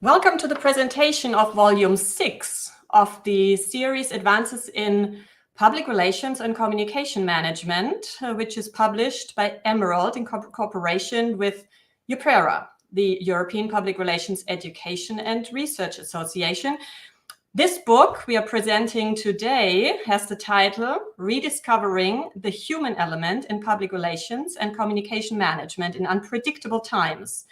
Welcome to the presentation of Volume 6 of the series Advances in Public Relations and Communication Management, which is published by Emerald in cooperation with EUPRERA, the European Public Relations Education and Research Association. This book we are presenting today has the title Rediscovering the Human Element in Public Relations and Communication Management in Unpredictable Times.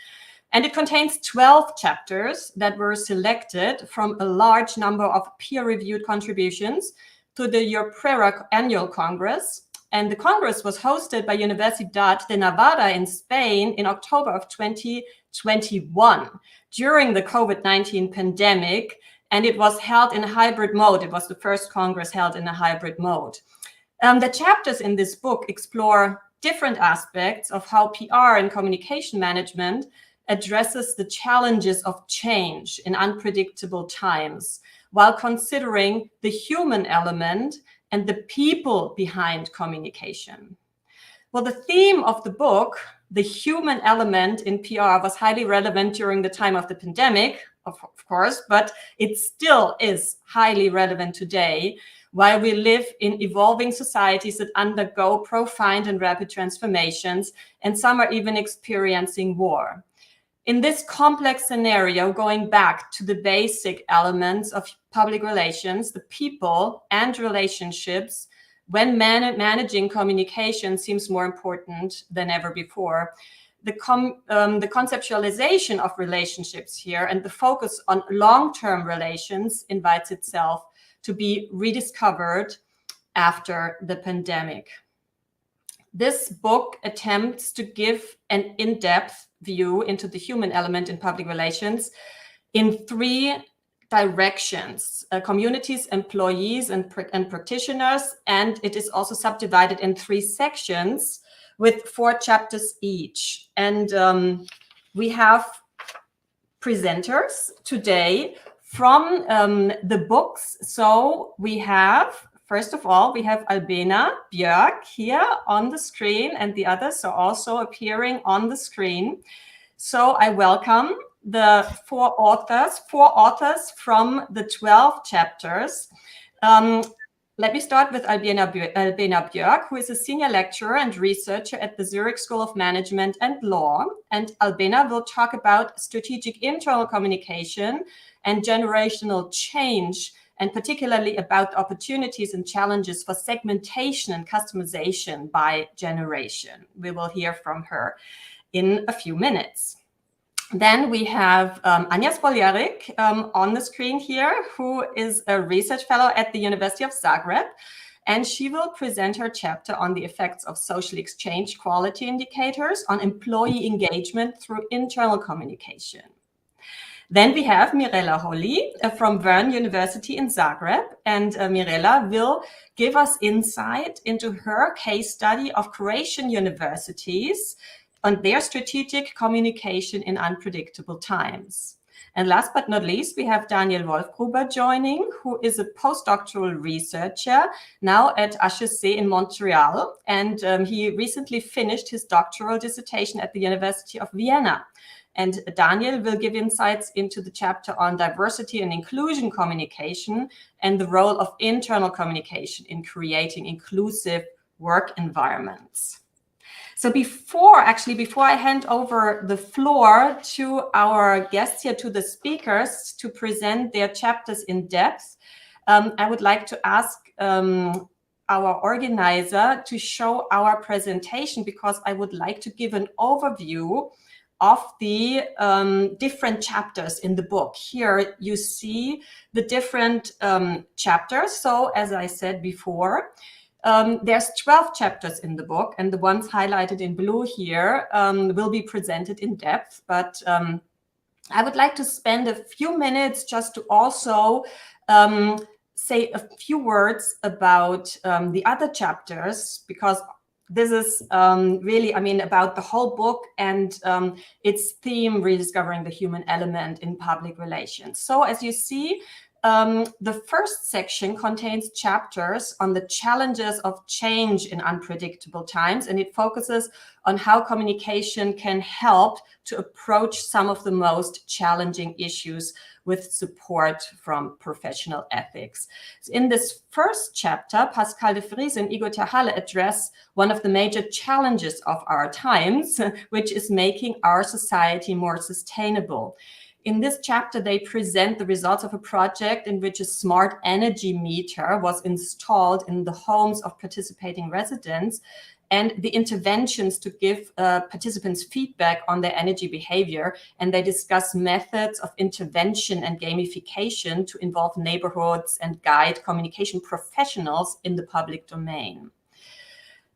And it contains 12 chapters that were selected from a large number of peer-reviewed contributions to the EUPRERA annual Congress. And the Congress was hosted by Universidad de Navarra in Spain in October of 2021 during the COVID-19 pandemic. And it was held in a hybrid mode. It was the first Congress held in a hybrid mode. The chapters in this book explore different aspects of how PR and communication management addresses the challenges of change in unpredictable times, while considering the human element and the people behind communication. Well, the theme of the book, the human element in PR, was highly relevant during the time of the pandemic, of course, but it still is highly relevant today, while we live in evolving societies that undergo profound and rapid transformations, and some are even experiencing war. In this complex scenario, going back to the basic elements of public relations, the people and relationships, when managing communication seems more important than ever before. The conceptualization of relationships here and the focus on long-term relations invites itself to be rediscovered after the pandemic. This book attempts to give an in-depth view into the human element in public relations in three directions: communities, employees, and practitioners. And it is also subdivided in three sections with 4 chapters each. And we have presenters today from the books. So we have, first of all, we have Albena, Björck here on the screen, and the others are also appearing on the screen. So I welcome the 4 authors from the 12 chapters. Let me start with Albena Björck, who is a senior lecturer and researcher at the Zurich School of Management and Law. And Albena will talk about strategic internal communication and generational change, and particularly about opportunities and challenges for segmentation and customization by generation. We will hear from her in a few minutes. Then we have Anja Špoljarić on the screen here, who is a research fellow at the University of Zagreb, and she will present her chapter on the effects of social exchange quality indicators on employee engagement through internal communication. Then we have Mirela from VERN University in Zagreb, and Mirela will give us insight into her case study of Croatian universities on their strategic communication in unpredictable times. And last but not least, we have Daniel Wolfgruber joining, who is a postdoctoral researcher now at HEC in Montreal. And he recently finished his doctoral dissertation at the University of Vienna. And Daniel will give insights into the chapter on diversity and inclusion communication and the role of internal communication in creating inclusive work environments. So before I hand over the floor to our guests here, to the speakers, to present their chapters in depth, I would like to ask our organizer to show our presentation, because I would like to give an overview of the different chapters in the book. Here you see the different chapters. So as I said before, there's 12 chapters in the book, and the ones highlighted in blue here will be presented in depth. But I would like to spend a few minutes just to also say a few words about the other chapters, because this is really, about the whole book and its theme, rediscovering the human element in public relations. So as you see, the first section contains chapters on the challenges of change in unpredictable times, and it focuses on how communication can help to approach some of the most challenging issues with support from professional ethics. In this first chapter, Pascal de Vries and Igor Terhalle address one of the major challenges of our times, which is making our society more sustainable. In this chapter, they present the results of a project in which a smart energy meter was installed in the homes of participating residents, and the interventions to give participants feedback on their energy behavior. And they discuss methods of intervention and gamification to involve neighborhoods and guide communication professionals in the public domain.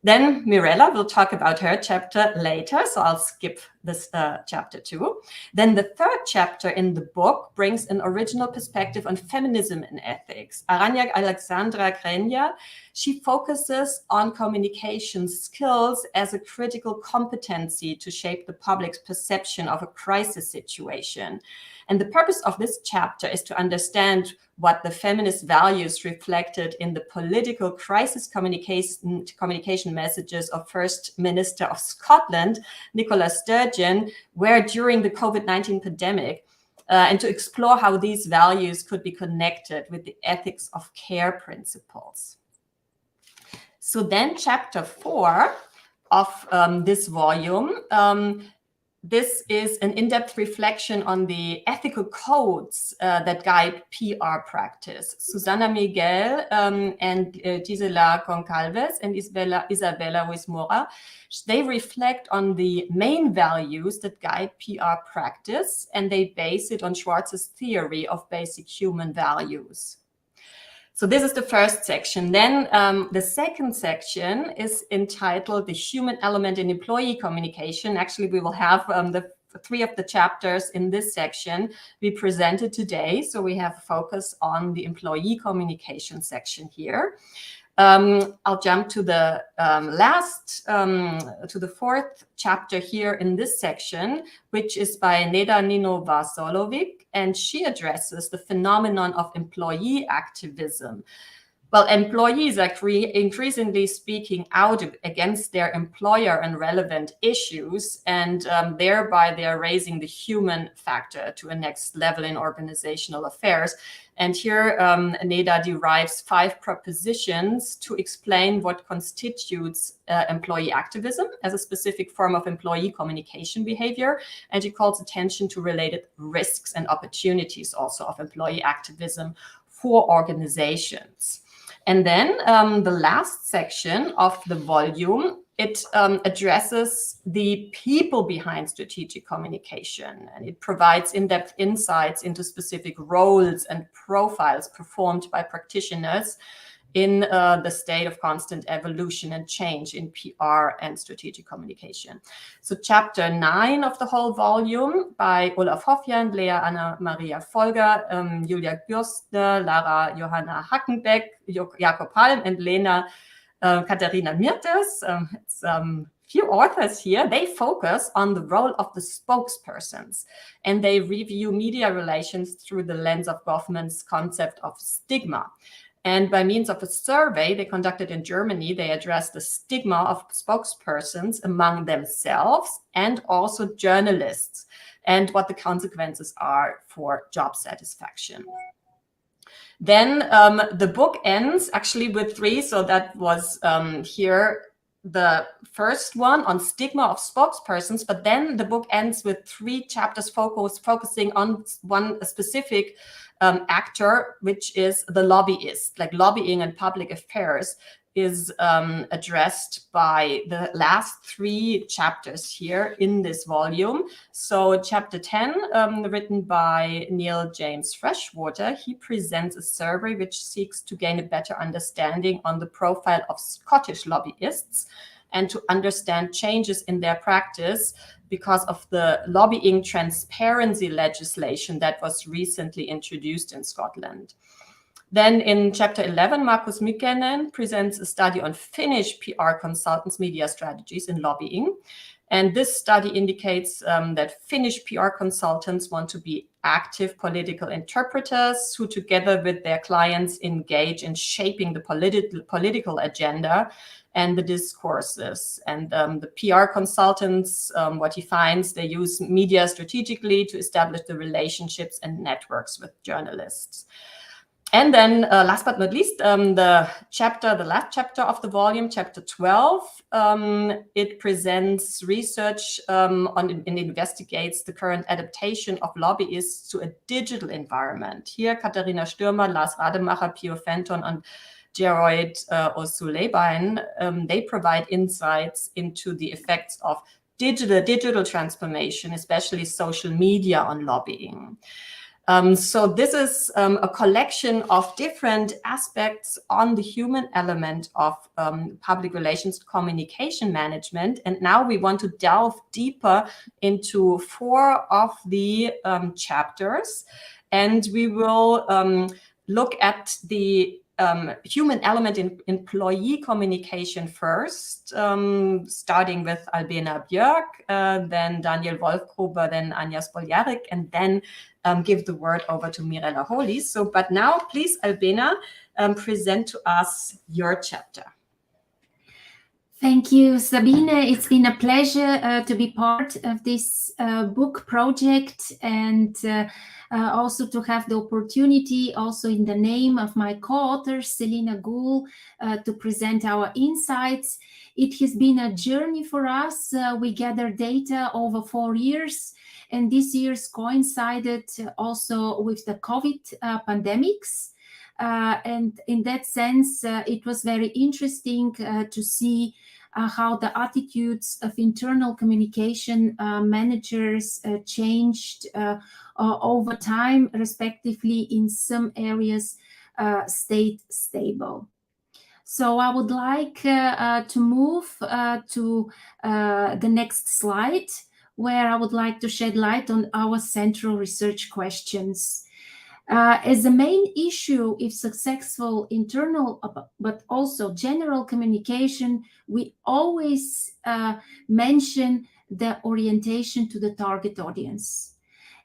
Then Mirela will talk about her chapter later, so I'll skip this chapter too. Then the third chapter in the book brings an original perspective on feminism and ethics. Anja Alexandra Grenja, she focuses on communication skills as a critical competency to shape the public's perception of a crisis situation. And the purpose of this chapter is to understand what the feminist values reflected in the political crisis communication messages of First Minister of Scotland, Nicola Sturgeon, were during the COVID-19 pandemic, and to explore how these values could be connected with the ethics of care principles. So then chapter 4 of this volume, this is an in-depth reflection on the ethical codes that guide PR practice. Susana Miguel and Gisela Goncalves and Isabella Ruiz-Mora, they reflect on the main values that guide PR practice, and they base it on Schwartz's theory of basic human values. So this is the first section. Then the second section is entitled The Human Element in Employee Communication. Actually, we will have the 3 of the chapters in this section we presented today. So we have a focus on the employee communication section here. I'll jump to the to the 4th chapter here in this section, which is by Neda Nino-Vasolovic, and she addresses the phenomenon of employee activism. Well, employees are increasingly speaking out against their employer and relevant issues, and thereby they're raising the human factor to a next level in organizational affairs. And here, Neda derives 5 propositions to explain what constitutes employee activism as a specific form of employee communication behavior. And she calls attention to related risks and opportunities also of employee activism for organizations. And then the last section of the volume, it addresses the people behind strategic communication, and it provides in-depth insights into specific roles and profiles performed by practitioners in the state of constant evolution and change in PR and strategic communication. So chapter 9 of the whole volume by Olaf Hofjan, Lea Anna Maria Folger, Julia Bürstner, Lara Johanna Hackenbeck, Jakob Palm, and Lena Katharina Mirtes. It's few authors here. They focus on the role of the spokespersons, and they review media relations through the lens of Goffman's concept of stigma. And by means of a survey they conducted in Germany, they addressed the stigma of spokespersons among themselves and also journalists, and what the consequences are for job satisfaction. Then the book ends actually with 3. So that was here the first one on stigma of spokespersons, but then the book ends with 3 chapters focusing on one specific actor, which is the lobbyist. Like lobbying and public affairs is addressed by the last 3 chapters here in this volume. So chapter 10, written by Neil James Freshwater, he presents a survey which seeks to gain a better understanding on the profile of Scottish lobbyists and to understand changes in their practice because of the lobbying transparency legislation that was recently introduced in Scotland. Then in chapter 11, Markus Mykkänen presents a study on Finnish PR consultants' media strategies in lobbying. And this study indicates that Finnish PR consultants want to be active political interpreters who, together with their clients, engage in shaping the political agenda and the discourses. And the PR consultants, what he finds, they use media strategically to establish the relationships and networks with journalists. And then last but not least, the last chapter of the volume, chapter 12, it presents research and investigates the current adaptation of lobbyists to a digital environment. Here, Katharina Stürmer, Lars Rademacher, Pio Fenton, and Geroid O'Sullivan, they provide insights into the effects of digital transformation, especially social media, on lobbying. So this is a collection of different aspects on the human element of public relations communication management. And now we want to delve deeper into 4 of the chapters. And we will look at the human element in employee communication first, starting with Albena Björck, then Daniel Wolfgruber, then Anja Špoljarić, and then give the word over to Mirela Holy. So, but now, please, Albena, present to us your chapter. Thank you, Sabine. It's been a pleasure to be part of this book project, and also to have the opportunity, also in the name of my co-author, Selina Gul, to present our insights. It has been a journey for us. We gathered data over 4 years, and this year's coincided also with the COVID pandemics. And in that sense, it was very interesting to see how the attitudes of internal communication managers changed over time, respectively. In some areas, stayed stable. So I would like to move to the next slide, where I would like to shed light on our central research questions. As the main issue, if successful internal, but also general communication, we always mention the orientation to the target audience.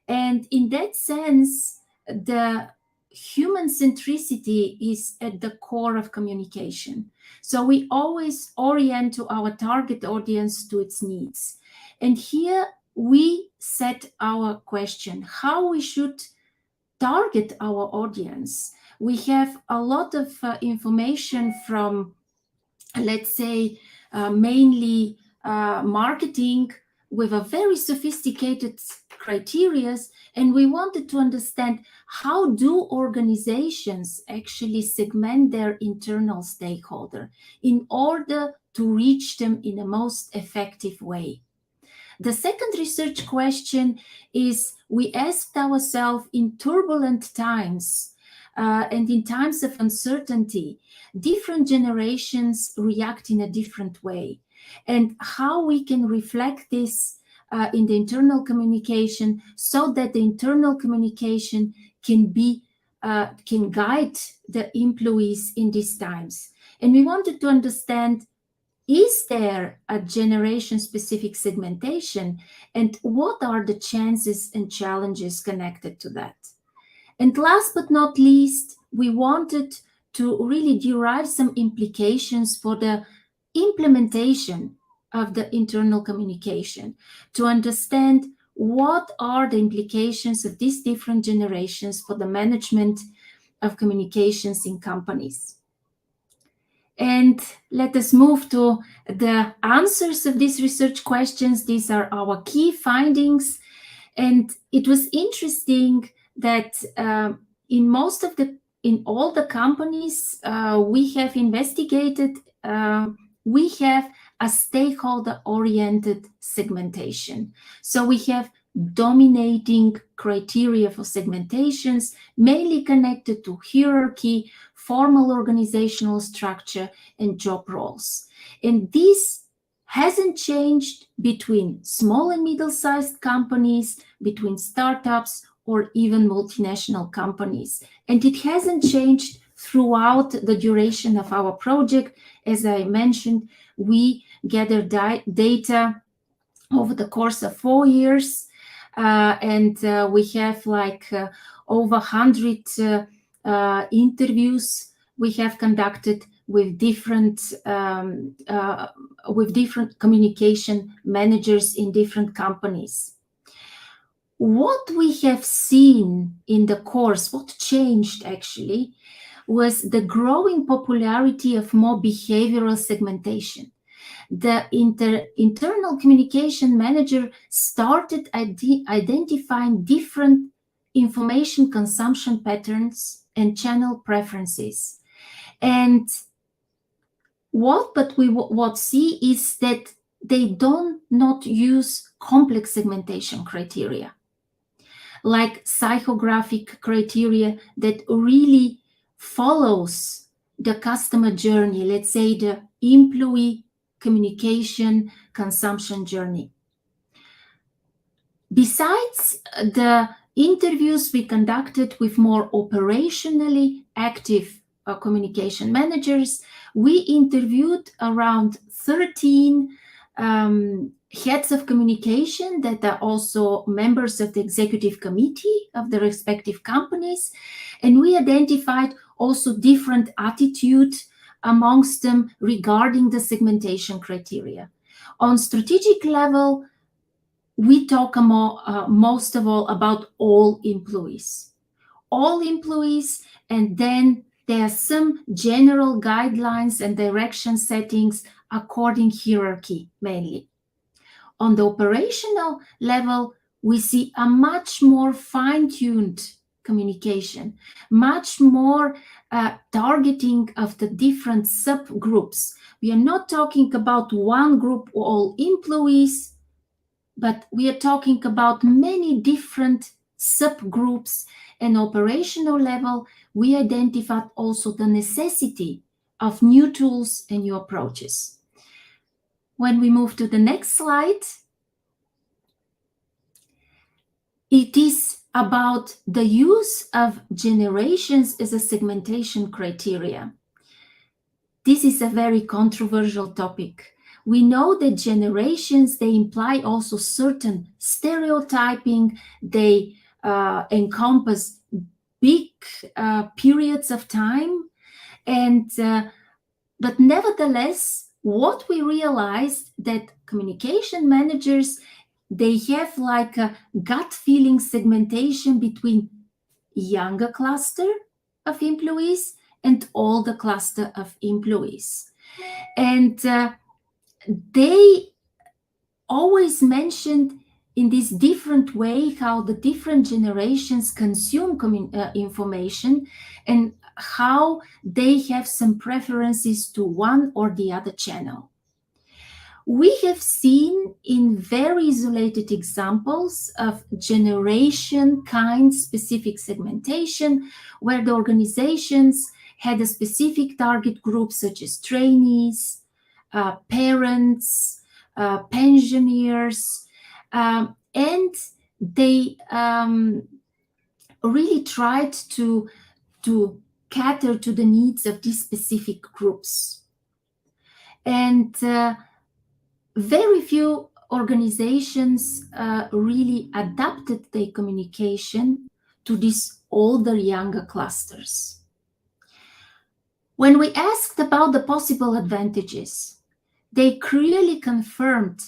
And in that sense, the human centricity is at the core of communication. So we always orient to our target audience, to its needs. And here we set our question, how we should target our audience. We have a lot of information from, let's say, mainly marketing, with a very sophisticated criteria, and we wanted to understand how do organizations actually segment their internal stakeholder in order to reach them in the most effective way. The second research question is, we asked ourselves, in turbulent times and in times of uncertainty, different generations react in a different way, and how we can reflect this in the internal communication, so that the internal communication can guide the employees in these times. And we wanted to understand, is there a generation-specific segmentation, and what are the chances and challenges connected to that? And last but not least, we wanted to really derive some implications for the implementation of the internal communication, to understand what are the implications of these different generations for the management of communications in companies. And let us move to the answers of these research questions. These are our key findings. And it was interesting that in all the companies we have investigated, we have a stakeholder-oriented segmentation. So we have dominating criteria for segmentations, mainly connected to hierarchy, formal organizational structure, and job roles. And this hasn't changed between small and middle-sized companies, between startups, or even multinational companies. And it hasn't changed throughout the duration of our project. As I mentioned, we gather data over the course of 4 years. And we have like over 100 interviews we have conducted with different communication managers in different companies. What we have seen in the course, what changed actually, was the growing popularity of more behavioral segmentation. The internal communication manager started identifying different information consumption patterns and channel preferences. And what we see is that they don't not use complex segmentation criteria, like psychographic criteria that really follows the customer journey, let's say the employee communication consumption journey. Besides the interviews we conducted with more operationally active communication managers, we interviewed around 13 heads of communication that are also members of the executive committee of the respective companies, and we identified also different attitudes amongst them regarding the segmentation criteria. On strategic level, we talk most of all about all employees, and then there are some general guidelines and direction settings according hierarchy mainly. On the operational level, we see a much more fine-tuned communication, much more targeting of the different subgroups. We are not talking about one group, all employees, but we are talking about many different subgroups. And operational level, we identified also the necessity of new tools and new approaches. When we move to the next slide, it is about the use of generations as a segmentation criteria. This is a very controversial topic. We know that generations, they imply also certain stereotyping, they encompass big periods of time, and but nevertheless, what we realized that communication managers, they have like a gut feeling segmentation between younger cluster of employees and older cluster of employees. And they always mentioned in this different way how the different generations consume information and how they have some preferences to one or the other channel. We have seen in very isolated examples of generation kind specific segmentation where the organizations had a specific target group such as trainees, parents, pensioners, and they really tried to cater to the needs of these specific groups. And very few organizations really adapted their communication to these older, younger clusters. When we asked about the possible advantages, they clearly confirmed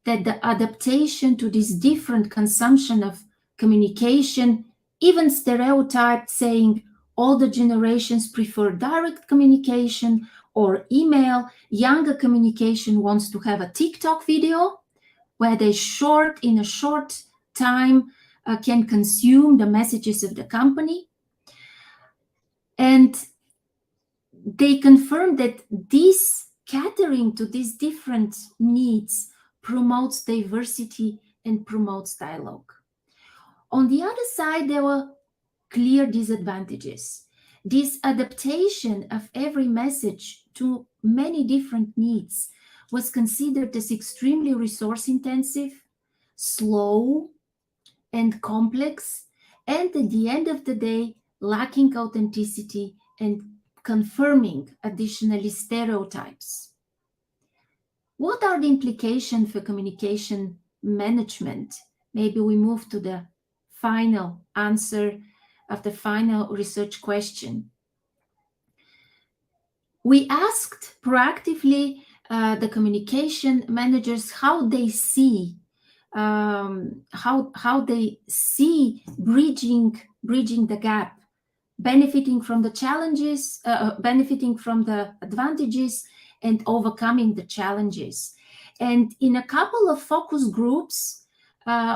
that the adaptation to this different consumption of communication, even stereotyped saying older generations prefer direct communication or email, younger communication wants to have a TikTok video where they in a short time can consume the messages of the company. And they confirmed that this catering to these different needs promotes diversity and promotes dialogue. On the other side, there were clear disadvantages. This adaptation of every message to many different needs was considered as extremely resource intensive, slow, and complex, and at the end of the day, lacking authenticity and confirming additionally stereotypes. What are the implications for communication management. Maybe we move to the final answer of the final research question. We asked proactively the communication managers how they see bridging the gap, benefiting from the challenges, benefiting from the advantages, and overcoming the challenges. And in a couple of focus groups,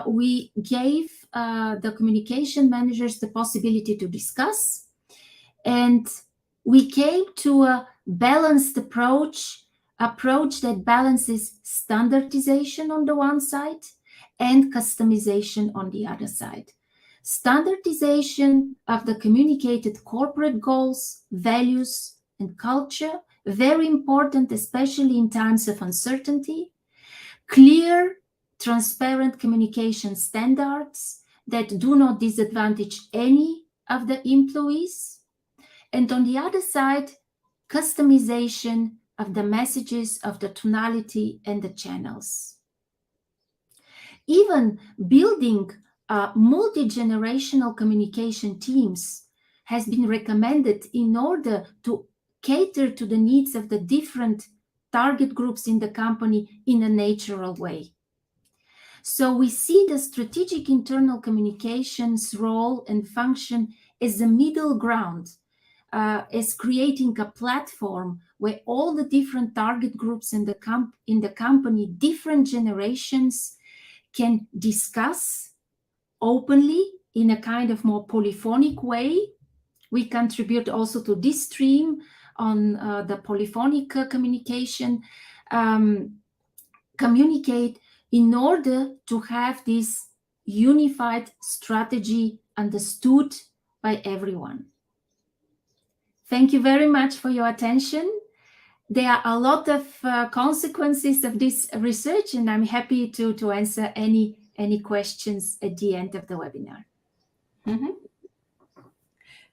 we gave the communication managers the possibility to discuss, and we came to a balanced approach that balances standardization on the one side and customization on the other side. Standardization of the communicated corporate goals, values, and culture, very important, especially in times of uncertainty. Clear, transparent communication standards that do not disadvantage any of the employees. And on the other side, customization of the messages, of the tonality and the channels. Even building multi-generational communication teams has been recommended in order to cater to the needs of the different target groups in the company in a natural way. So we see the strategic internal communications role and function as a middle ground, as creating a platform where all the different target groups in the company, different generations, can discuss openly in a kind of more polyphonic way. We contribute also to this stream on the polyphonic communication, communicate in order to have this unified strategy understood by everyone. Thank you very much for your attention. There are a lot of consequences of this research, and I'm happy to answer any questions at the end of the webinar. Mm-hmm.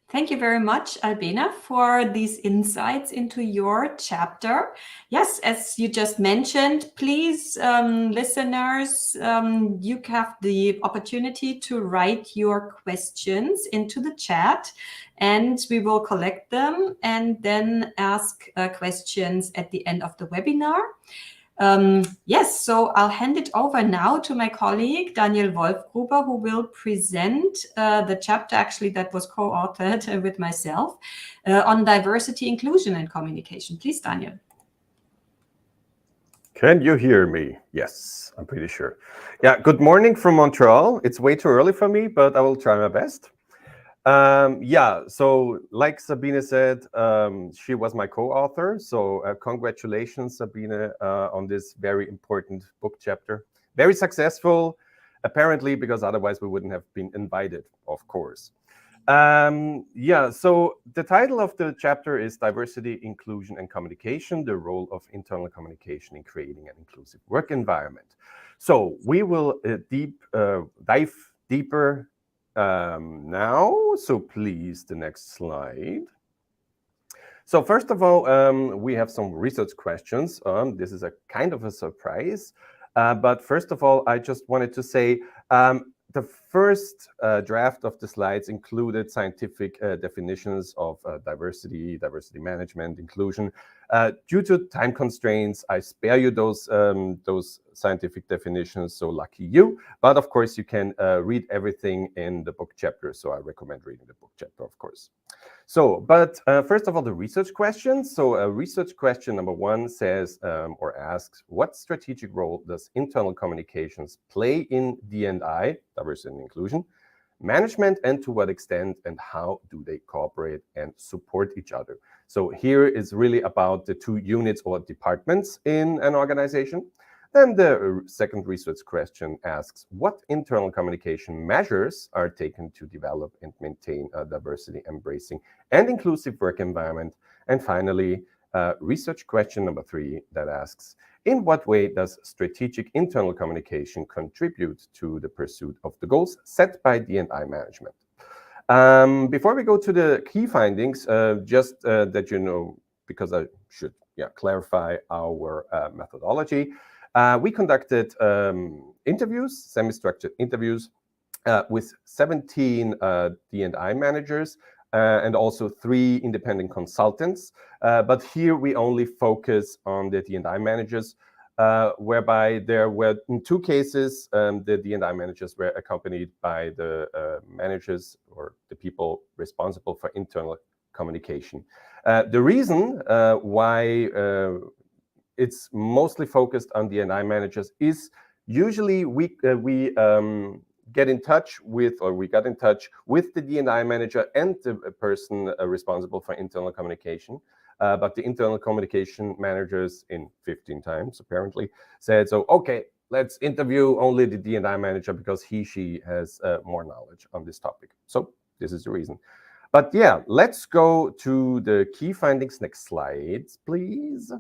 Thank you very much, Albena, for these insights into your chapter. Yes, as you just mentioned, please, listeners, you have the opportunity to write your questions into the chat, and we will collect them and then ask questions at the end of the webinar. Yes, so I'll hand it over now to my colleague, Daniel Wolfgruber, who will present the chapter actually that was co-authored with myself on diversity, inclusion, and communication. Please, Daniel. Can you hear me? Yes, I'm pretty sure. Yeah, good morning from Montreal. It's way too early for me, but I will try my best. Yeah, so like Sabine said, she was my co-author. So congratulations, Sabine, on this very important book chapter. Very successful, apparently, because otherwise we wouldn't have been invited, of course. Yeah, so the title of the chapter is Diversity, Inclusion, and Communication, the role of internal communication in creating an inclusive work environment. So we will dive deeper now, so please, the next slide. So first of all, we have some research questions. This is a kind of a surprise, but first of all, I just wanted to say the first draft of the slides included scientific definitions of diversity management, inclusion. Due to time constraints, I spare you those scientific definitions, so lucky you. But of course, you can read everything in the book chapter, so I recommend reading the book chapter, of course. So, but first of all, the research questions. So research question number 1 says or asks, what strategic role does internal communications play in D&I, diversity and inclusion, management, and to what extent and how do they cooperate and support each other? So here is really about the 2 units or departments in an organization. Then the second research question asks, what internal communication measures are taken to develop and maintain a diversity embracing and inclusive work environment? And finally, research question number 3 that asks, in what way does strategic internal communication contribute to the pursuit of the goals set by D&I management? Before we go to the key findings, just that you know, because I should clarify our methodology. We conducted interviews, semi-structured interviews with 17 D&I managers and also 3 independent consultants. But here we only focus on the D&I managers, whereby there were, in 2 cases, the D&I managers were accompanied by the managers or the people responsible for internal communication. The reason why it's mostly focused on D&I managers is usually we get in touch with, or we got in touch with the D&I manager and the person responsible for internal communication. But the internal communication managers, in 15 times apparently, said, so, okay, let's interview only the D&I manager because she has more knowledge on this topic. So this is the reason. But yeah, let's go to the key findings. Next slides, please.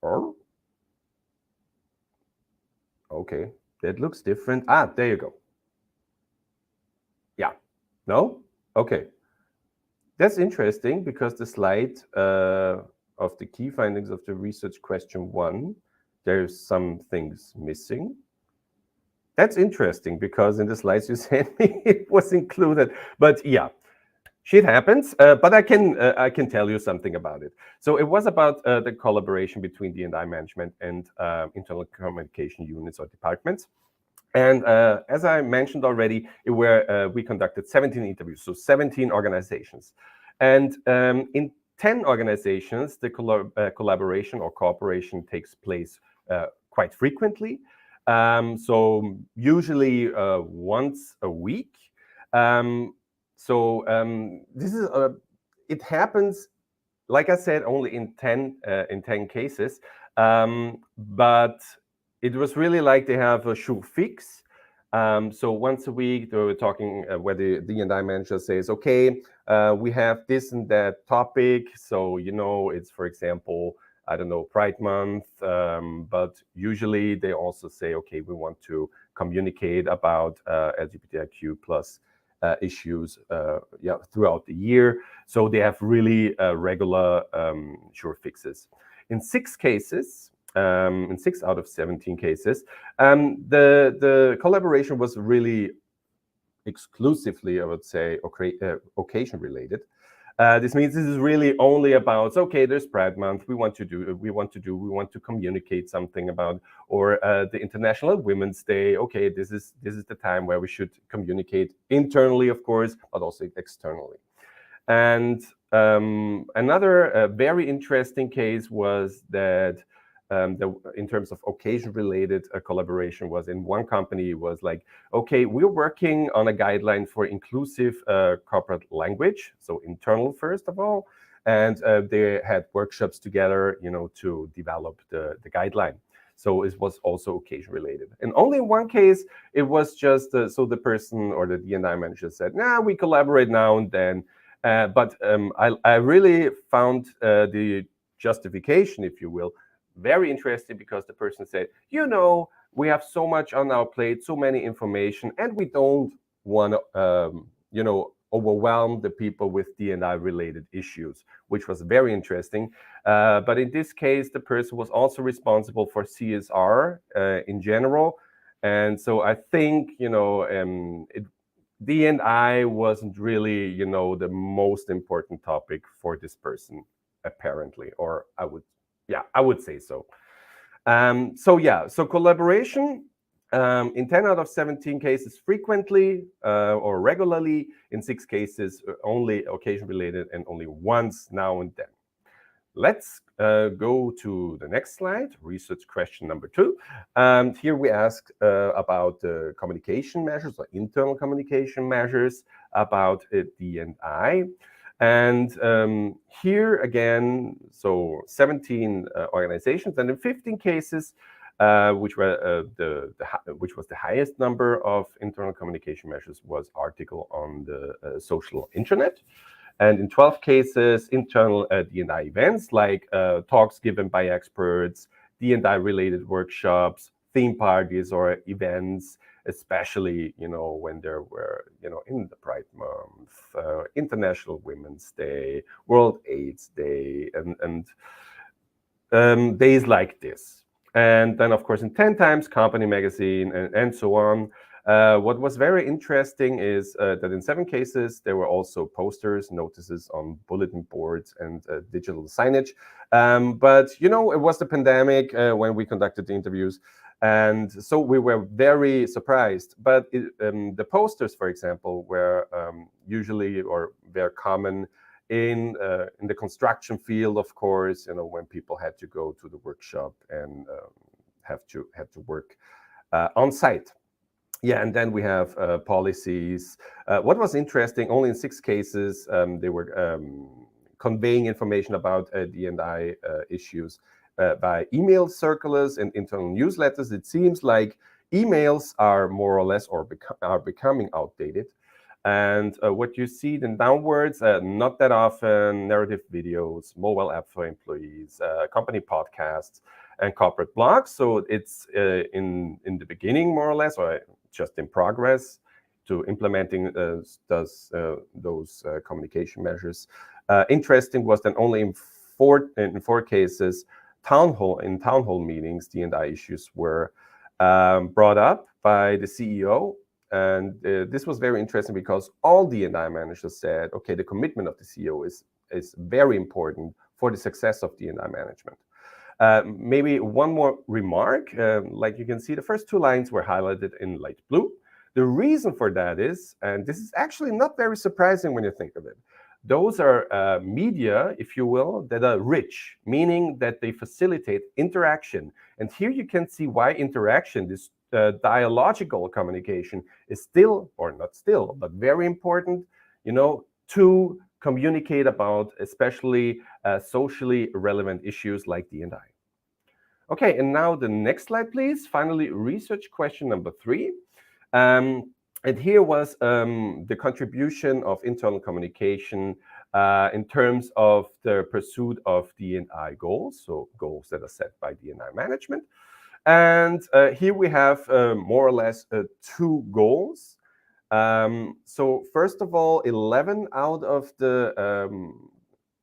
Oh. Okay, that looks different. There you go. Yeah, no? Okay. That's interesting because the slide of the key findings of the research question 1, there's some things missing. That's interesting because in the slides you sent me, it was included. But yeah, shit happens. But I can tell you something about it. So it was about the collaboration between D&I management and internal communication units or departments. And as I mentioned already, we conducted 17 interviews, so 17 organizations. And in 10 organizations, the collaboration or cooperation takes place quite frequently. So usually once a week. This is it happens, like I said, only in 10 cases. But it was really like they have a sure fix. So once a week, they were talking where the D&I manager says, okay, we have this and that topic. So, it's, for example, I don't know, Pride Month. But usually they also say, okay, we want to communicate about LGBTIQ plus issues throughout the year. So they have really regular sure fixes. In 6 cases, in 6 out of 17 cases, the collaboration was really exclusively, I would say, occasion related. This means this is really only about, okay, there's Pride Month, we want to communicate something about, or the International Women's Day. Okay, this is the time where we should communicate internally, of course, but also externally. And another very interesting case was that in terms of occasion-related collaboration was in one company was like, okay, we're working on a guideline for inclusive corporate language, so internal first of all, and they had workshops together, to develop the guideline. So it was also occasion-related. And only in one case, it was just, so the person or the D&I manager said, we collaborate now and then. But I really found the justification, if you will, very interesting, because the person said, we have so much on our plate, so many information, and we don't want to, overwhelm the people with D&I related issues, which was very interesting. But in this case, the person was also responsible for CSR in general. And so I think, D&I wasn't really, the most important topic for this person, apparently, or I would say so. So collaboration in 10 out of 17 cases frequently or regularly, in 6 cases only occasion related, and only once now and then. Let's go to the next slide, research question number 2. Here we asked about communication measures or internal communication measures about D&I. And here again, so 17 organizations, and in 15 cases, which was the highest number of internal communication measures, was article on the social internet. And in 12 cases, internal D&I events like talks given by experts, D&I related workshops, theme parties or events, especially, when there were, in the Pride Month, International Women's Day, World AIDS Day, and days like this. And then, of course, in 10 Times, Company Magazine, and so on. What was very interesting is that in 7 cases, there were also posters, notices on bulletin boards, and digital signage. But, you know, it was the pandemic when we conducted the interviews. And so we were very surprised. But the posters, for example, were usually or very common in the construction field, of course, you know, when people had to go to the workshop and have to work on site. Yeah, and then we have policies. What was interesting, only in 6 cases, they were conveying information about D&I issues by email circulars and internal newsletters. It seems like emails are more or less are becoming outdated. And what you see then downwards, not that often, narrative videos, mobile app for employees, company podcasts, and corporate blogs. So it's in the beginning, more or less, or just in progress to implementing those communication measures. Interesting was that only in four cases, town hall meetings, D&I issues were brought up by the CEO. And this was very interesting because all D&I managers said, okay, the commitment of the CEO is very important for the success of D&I management. Maybe one more remark, like you can see, the first 2 lines were highlighted in light blue. The reason for that is, and this is actually not very surprising when you think of it, those are media, if you will, that are rich, meaning that they facilitate interaction. And here you can see why interaction, this dialogical communication, is still, or not still, but very important, you know, to communicate about especially socially relevant issues like D&I. Okay, and now the next slide, please. Finally, research question number 3. And here was the contribution of internal communication in terms of the pursuit of D&I goals, so goals that are set by D&I management. And here we have more or less 2 goals. So first of all, 11 out of the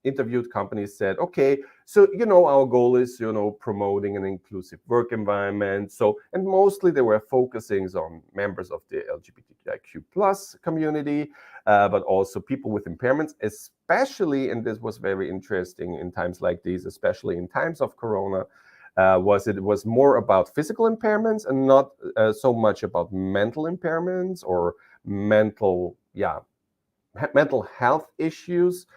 interviewed companies said, okay, so, you know, our goal is, you know, promoting an inclusive work environment. So, and mostly they were focusing on members of the LGBTIQ plus community, but also people with impairments, especially, and this was very interesting in times like these, especially in times of Corona, it was more about physical impairments and not so much about mental impairments or mental health issues,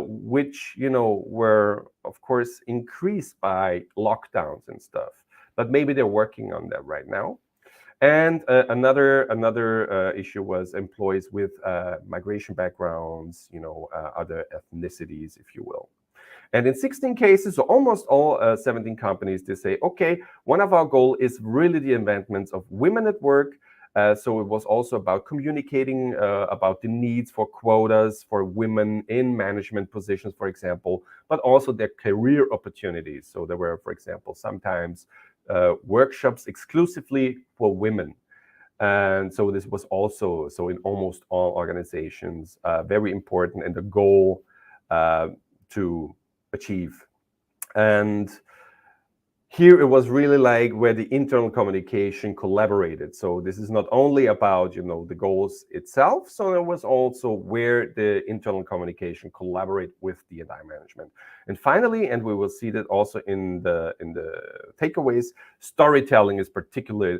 which, you know, were of course increased by lockdowns and stuff. But maybe they're working on that right now. And another issue was employees with migration backgrounds, you know, other ethnicities, if you will. And in 16 cases, so almost all 17 companies, they say, okay, one of our goals is really the advancements of women at work. So it was also about communicating about the needs for quotas for women in management positions, for example, but also their career opportunities. So there were, for example, sometimes workshops exclusively for women. And so this was also, so in almost all organizations, very important and a goal to achieve. And here it was really like where the internal communication collaborated. So this is not only about, you know, the goals itself, so it was also where the internal communication collaborate with D&I management. And finally, and we will see that also in the takeaways, storytelling is particularly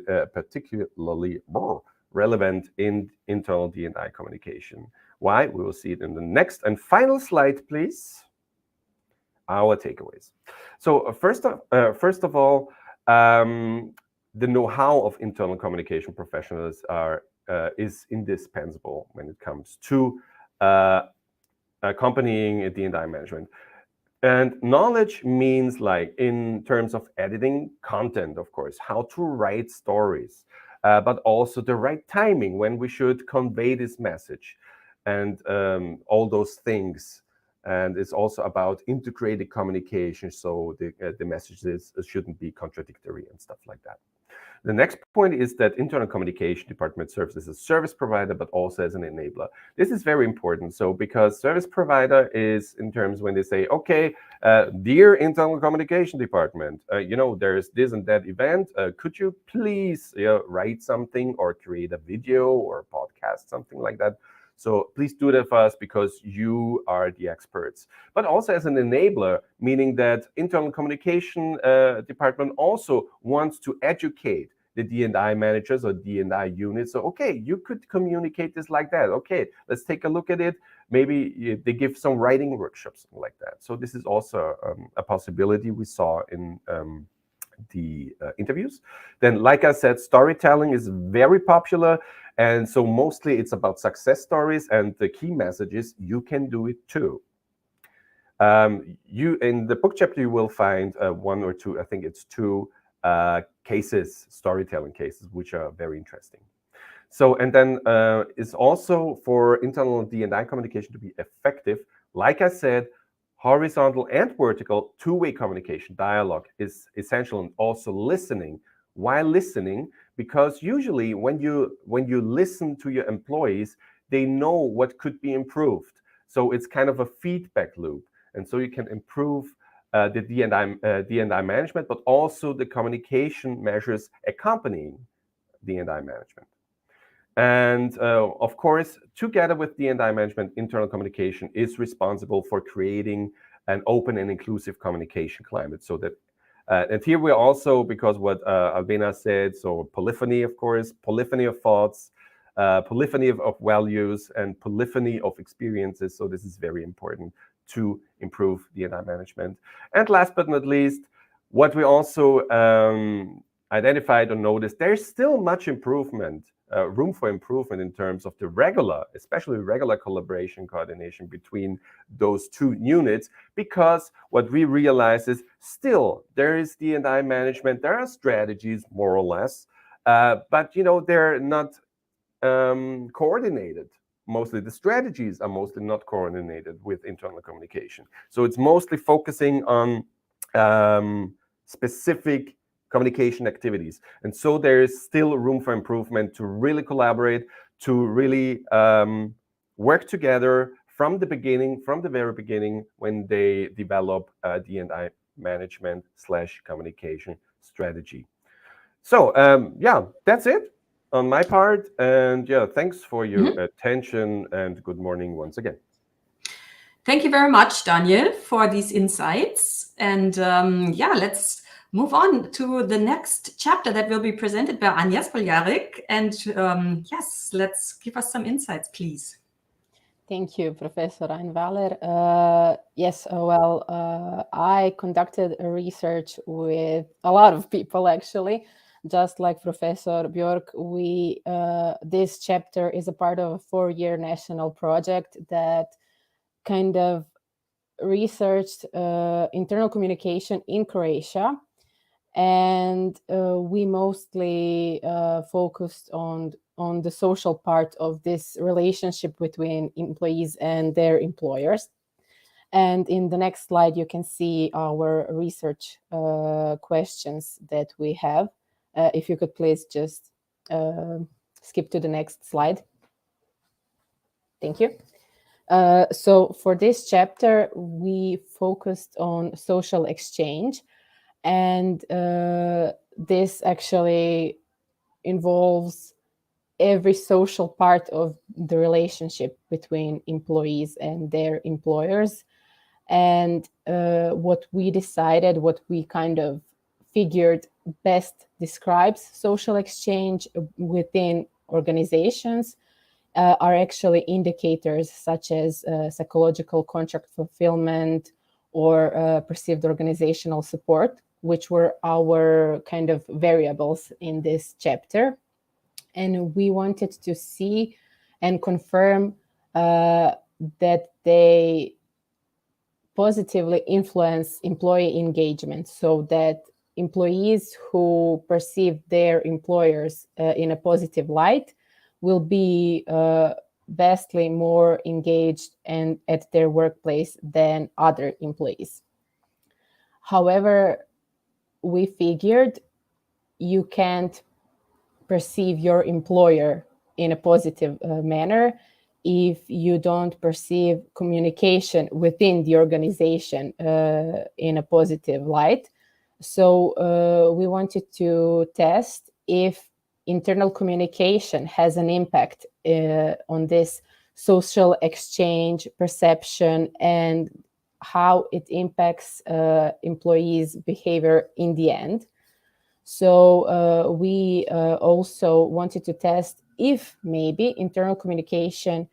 relevant in internal D&I communication. Why? We will see it in the next and final slide, please. Our takeaways. So first of all, the know-how of internal communication professionals is indispensable when it comes to accompanying D&I management. And knowledge means, like, in terms of editing content, of course, how to write stories, but also the right timing when we should convey this message, and all those things. And it's also about integrated communication, so the messages shouldn't be contradictory and stuff like that. The next point is that internal communication department serves as a service provider, but also as an enabler. This is very important. So because service provider is in terms when they say, okay, dear internal communication department, there's this and that event. Could you please write something or create a video or a podcast, something like that? So please do that for us because you are the experts. But also as an enabler, meaning that internal communication department also wants to educate the D&I managers or D&I units. So, okay, you could communicate this like that. Okay, let's take a look at it. Maybe they give some writing workshops, something like that. So this is also a possibility we saw in the interviews. Then, like I said, storytelling is very popular. And so mostly it's about success stories, and the key message is you can do it too. You in the book chapter, you will find one or two, I think it's two cases, storytelling cases, which are very interesting. So, and then it's also for internal D&I communication to be effective. Like I said, horizontal and vertical two-way communication, dialogue is essential, and also listening. Why listening? Because usually when you listen to your employees, they know what could be improved. So it's kind of a feedback loop. And so you can improve the D&I management, but also the communication measures accompanying D&I management. And of course, together with D&I management, internal communication is responsible for creating an open and inclusive communication climate. So that, and here we're also, because what Albena said, so polyphony, of course, polyphony of thoughts, polyphony of values, and polyphony of experiences. So this is very important to improve D&I management. And last but not least, what we also identified or noticed, there's still much improvement, room for improvement in terms of the regular, especially regular collaboration, coordination between those two units, because what we realize is still there is D&I management, there are strategies more or less, but they're not coordinated. Mostly the strategies are mostly not coordinated with internal communication. So it's mostly focusing on specific communication activities. And so there is still room for improvement to really collaborate, to really work together from the beginning, from the very beginning, when they develop D&I management / communication strategy. So yeah, that's it on my part. And yeah, thanks for your attention, and good morning once again. Thank you very much, Daniel, for these insights. And yeah, let's move on to the next chapter that will be presented by Anja Špoljarić. And yes, let's give us some insights, please. Thank you, Professor Einwiller. Yes, well, I conducted a research with a lot of people, actually. Just like Professor Björck, this chapter is a part of a 4-year national project that kind of researched internal communication in Croatia. And we mostly focused on the social part of this relationship between employees and their employers. And in the next slide, you can see our research questions that we have. If you could please just skip to the next slide. Thank you. So for this chapter, we focused on social exchange. And this actually involves every social part of the relationship between employees and their employers. And what we decided, what we kind of figured best describes social exchange within organizations are actually indicators such as psychological contract fulfillment or perceived organizational support, which were our kind of variables in this chapter. And we wanted to see and confirm that they positively influence employee engagement, so that employees who perceive their employers in a positive light will be vastly more engaged and at their workplace than other employees. However, we figured you can't perceive your employer in a positive manner if you don't perceive communication within the organization in a positive light. So we wanted to test if internal communication has an impact on this social exchange, perception, and how it impacts employees' behavior in the end. So we also wanted to test if maybe internal communication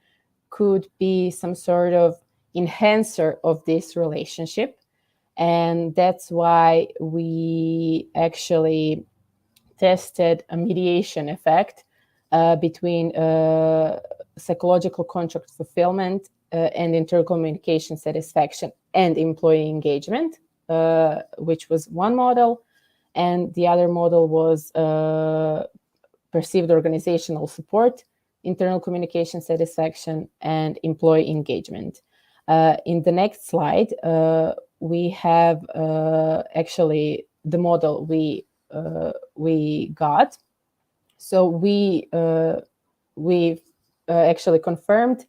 could be some sort of enhancer of this relationship. And that's why we actually tested a mediation effect between psychological contract fulfillment and internal communication satisfaction and employee engagement, which was one model. And the other model was perceived organizational support, internal communication satisfaction, and employee engagement. In the next slide, we have actually the model we got. So we actually confirmed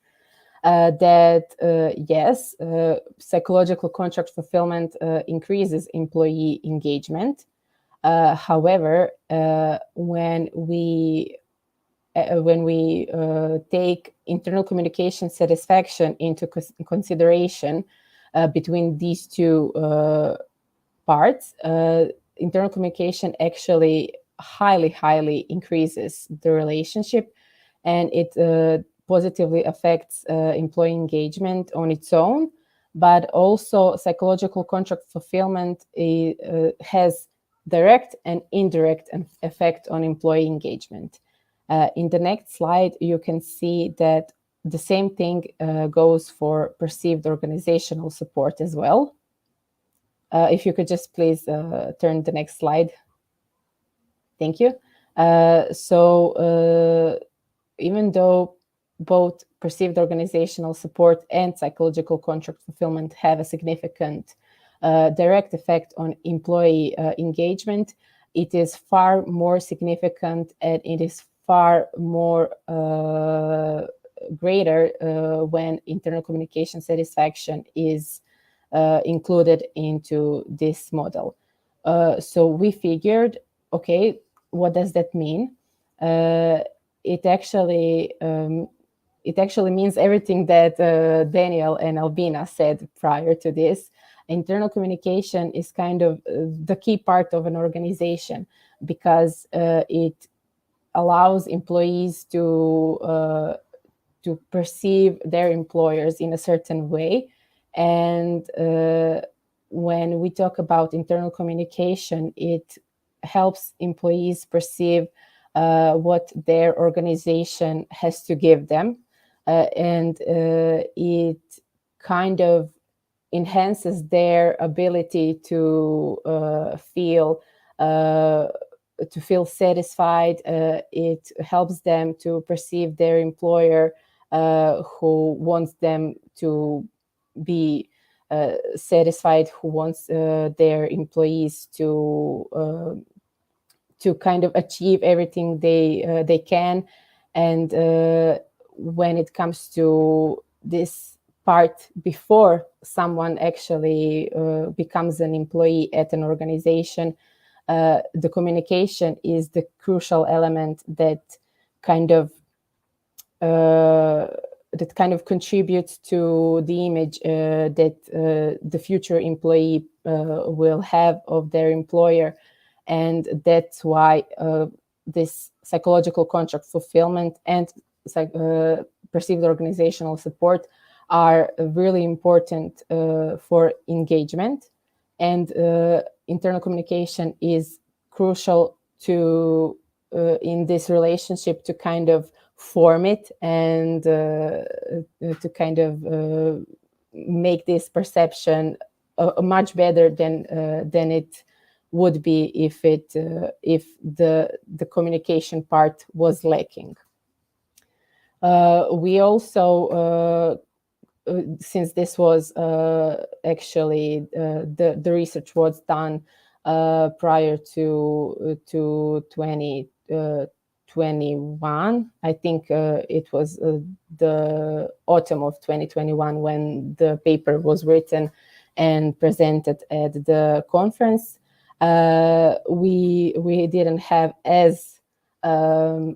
that yes, psychological contract fulfillment increases employee engagement. However, when we take internal communication satisfaction into consideration between these two parts, internal communication actually highly increases the relationship, and it positively affects employee engagement on its own. But also psychological contract fulfillment has direct and indirect effect on employee engagement. In the next slide, you can see that the same thing goes for perceived organizational support as well. If you could just please turn the next slide. Thank you. So even though both perceived organizational support and psychological contract fulfillment have a significant direct effect on employee engagement, it is far more significant and it is far more greater when internal communication satisfaction is included into this model. So we figured, okay, what does that mean? It actually means everything that Daniel and Albena said prior to this. Internal communication is kind of the key part of an organization because it allows employees to perceive their employers in a certain way. And when we talk about internal communication, it helps employees perceive what their organization has to give them. And it kind of enhances their ability to feel satisfied. It helps them to perceive their employer who wants them to be satisfied, who wants their employees to kind of achieve everything they can. And when it comes to this part before someone actually becomes an employee at an organization, the communication is the crucial element that kind of contributes to the image that the future employee will have of their employer. And that's why this psychological contract fulfillment and perceived organizational support are really important for engagement. And internal communication is crucial to in this relationship to kind of form it and to kind of make this perception much better than it would be if the communication part was lacking. We also since this was actually the research was done prior to 2020, 2021. I think it was the autumn of 2021 when the paper was written and presented at the conference. We didn't have as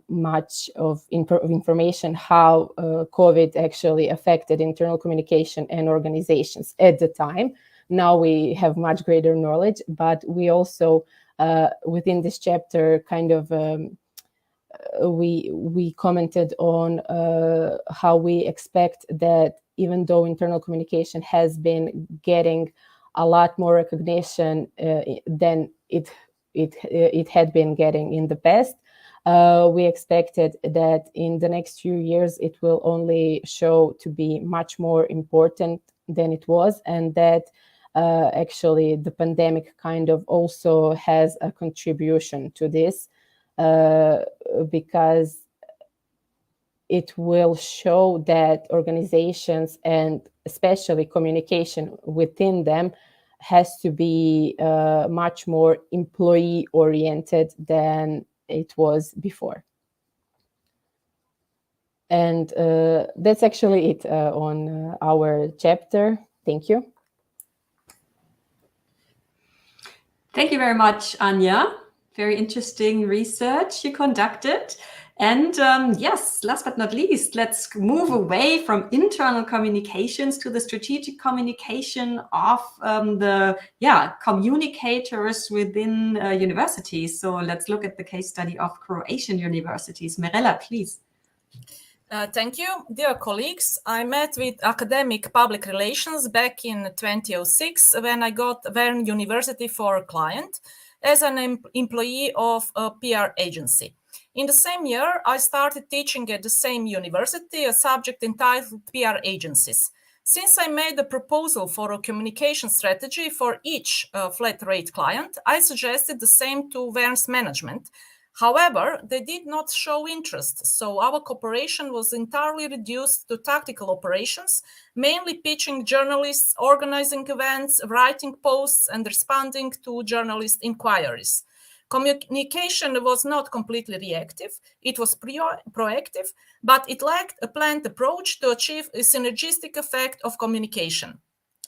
much of information how COVID actually affected internal communication and organizations at the time. Now we have much greater knowledge, but we also within this chapter kind of we commented on how we expect that even though internal communication has been getting a lot more recognition than it had been getting in the past, we expected that in the next few years it will only show to be much more important than it was, and that actually the pandemic kind of also has a contribution to this, because it will show that organizations and especially communication within them has to be much more employee oriented than it was before. And that's actually it on our chapter. Thank you. Thank you very much, Anja. Very interesting research you conducted. And yes, last but not least, let's move away from internal communications to the strategic communication of the communicators within universities. So let's look at the case study of Croatian universities. Mirela, please. Thank you. Dear colleagues, I met with academic public relations back in 2006 when I got VERN University for a client as an employee of a PR agency. In the same year, I started teaching at the same university a subject entitled PR agencies. Since I made a proposal for a communication strategy for each flat rate client, I suggested the same to VERN's management. However, they did not show interest, so our cooperation was entirely reduced to tactical operations, mainly pitching journalists, organizing events, writing posts, and responding to journalist inquiries. Communication was not completely reactive, it was proactive, but it lacked a planned approach to achieve a synergistic effect of communication.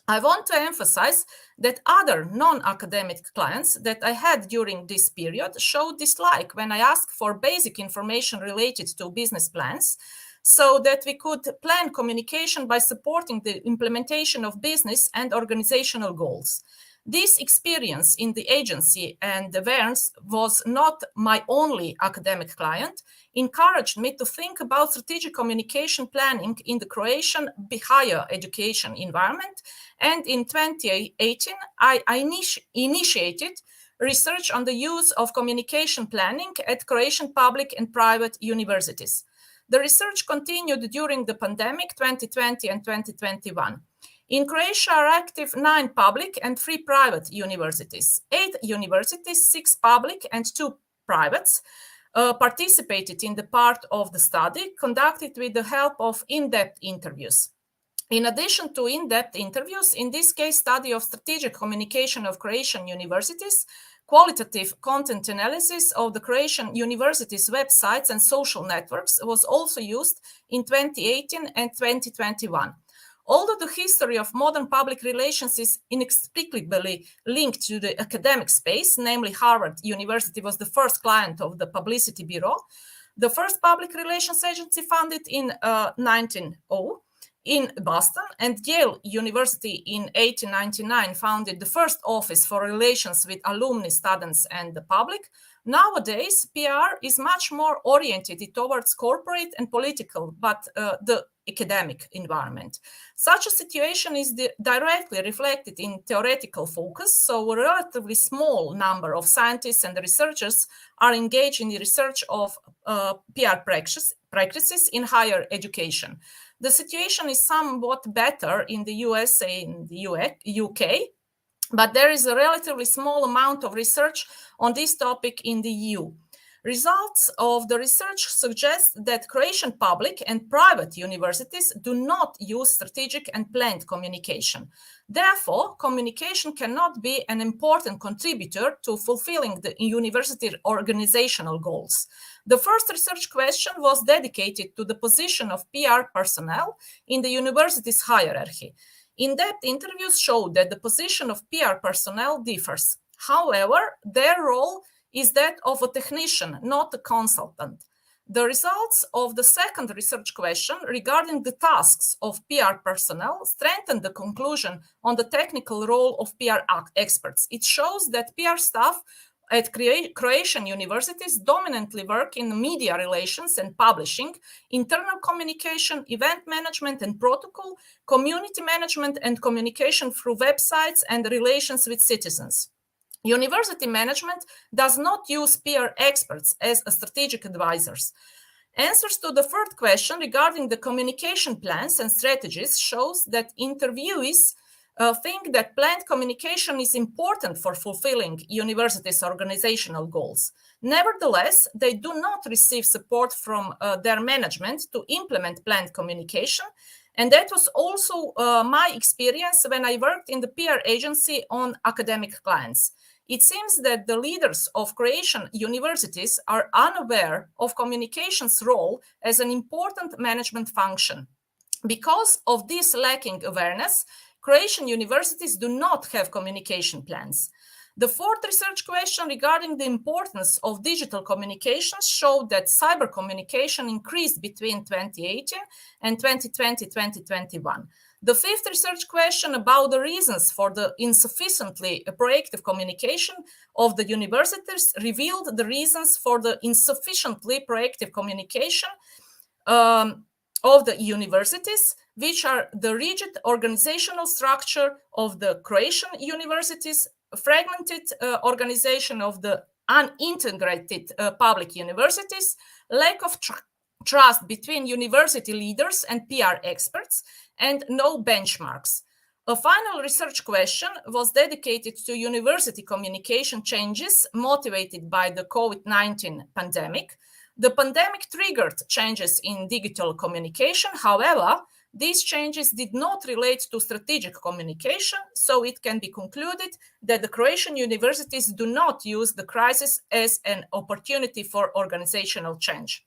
I want to emphasize that other non-academic clients that I had during this period showed dislike when I asked for basic information related to business plans, so that we could plan communication by supporting the implementation of business and organizational goals. This experience in the agency and the VERNs was not my only academic client, encouraged me to think about strategic communication planning in the Croatian higher education environment, and in 2018 I initiated research on the use of communication planning at Croatian public and private universities. The research continued during the pandemic 2020 and 2021. In Croatia are active 9 public and 3 private universities. 8 universities, 6 public and 2 privates, participated in the part of the study conducted with the help of in-depth interviews. In addition to in-depth interviews, in this case study of strategic communication of Croatian universities, qualitative content analysis of the Croatian universities' websites and social networks was also used in 2018 and 2021. Although the history of modern public relations is inexplicably linked to the academic space, namely Harvard University was the first client of the Publicity Bureau, the first public relations agency founded in 1900 in Boston, and Yale University in 1899 founded the first office for relations with alumni, students, and the public. Nowadays, PR is much more oriented towards corporate and political, but the academic environment. Such a situation is directly reflected in theoretical focus, so a relatively small number of scientists and researchers are engaged in the research of PR practices in higher education. The situation is somewhat better in the USA and the UK, but there is a relatively small amount of research on this topic in the EU. Results of the research suggest that Croatian public and private universities do not use strategic and planned communication. Therefore, communication cannot be an important contributor to fulfilling the university organizational goals. The first research question was dedicated to the position of PR personnel in the university's hierarchy. In-depth interviews showed that the position of PR personnel differs. However, their role is that of a technician, not a consultant. The results of the second research question regarding the tasks of PR personnel strengthened the conclusion on the technical role of PR experts. It shows that PR staff at Croatian universities dominantly work in media relations and publishing, internal communication, event management and protocol, community management and communication through websites and relations with citizens. University management does not use PR experts as strategic advisors. Answers to the third question regarding the communication plans and strategies shows that interviewees think that planned communication is important for fulfilling universities' organizational goals. Nevertheless, they do not receive support from their management to implement planned communication. And that was also my experience when I worked in the PR agency on academic clients. It seems that the leaders of Croatian universities are unaware of communication's role as an important management function. Because of this lacking awareness, Croatian universities do not have communication plans. The fourth research question regarding the importance of digital communications showed that cyber communication increased between 2018 and 2020-2021. The fifth research question about the reasons for the insufficiently proactive communication of the universities revealed the reasons for the insufficiently proactive communication of the universities, which are the rigid organizational structure of the Croatian universities, fragmented organization of the unintegrated public universities, lack of trust between university leaders and PR experts, and no benchmarks. A final research question was dedicated to university communication changes motivated by the COVID-19 pandemic. The pandemic triggered changes in digital communication. However, these changes did not relate to strategic communication, so it can be concluded that the Croatian universities do not use the crisis as an opportunity for organizational change.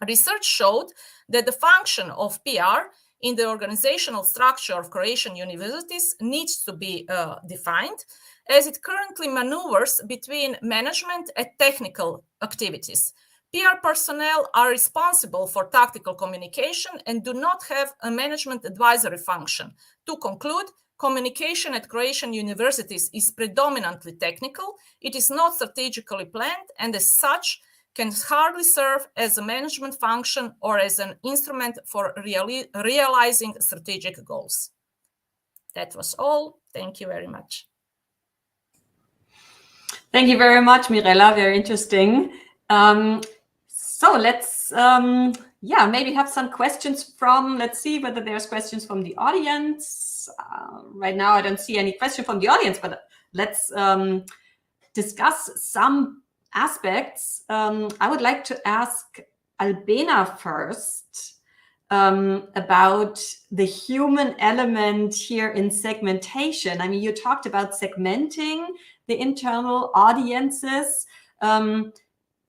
Research showed that the function of PR in the organizational structure of Croatian universities needs to be defined, as it currently maneuvers between management and technical activities. PR personnel are responsible for tactical communication and do not have a management advisory function. To conclude, communication at Croatian universities is predominantly technical, it is not strategically planned, and as such, can hardly serve as a management function or as an instrument for realizing strategic goals. That was all. Thank you very much. Thank you very much, Mirela. Very interesting. So let's, maybe have some questions from, let's see whether there's questions from the audience. Right now, I don't see any question from the audience, but let's discuss some aspects. I would like to ask Albena first about the human element here in segmentation. I mean, you talked about segmenting the internal audiences.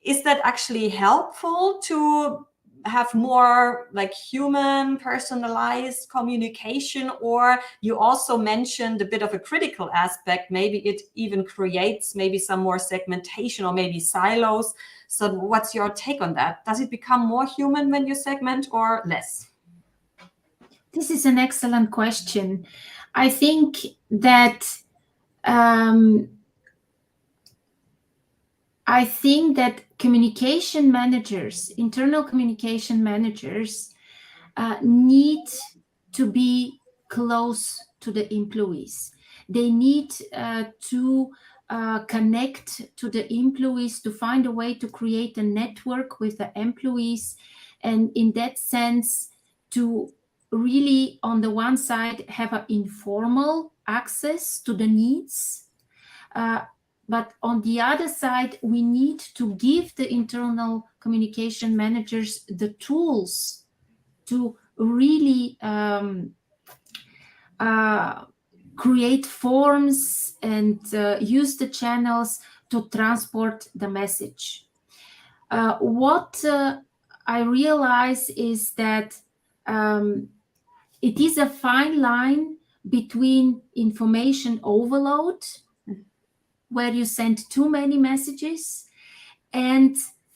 Is that actually helpful to have more like human personalized communication? Or you also mentioned a bit of a critical aspect, maybe it even creates maybe some more segmentation or maybe silos. So what's your take on that? Does it become more human when you segment or less? This is an excellent question. I think that communication managers, internal communication managers, need to be close to the employees. They need to connect to the employees, to find a way to create a network with the employees, and in that sense, to really, on the one side, have an informal access to the needs, But on the other side, we need to give the internal communication managers the tools to really create forms and use the channels to transport the message. What I realize is that it is a fine line between information overload, where you send too many messages, and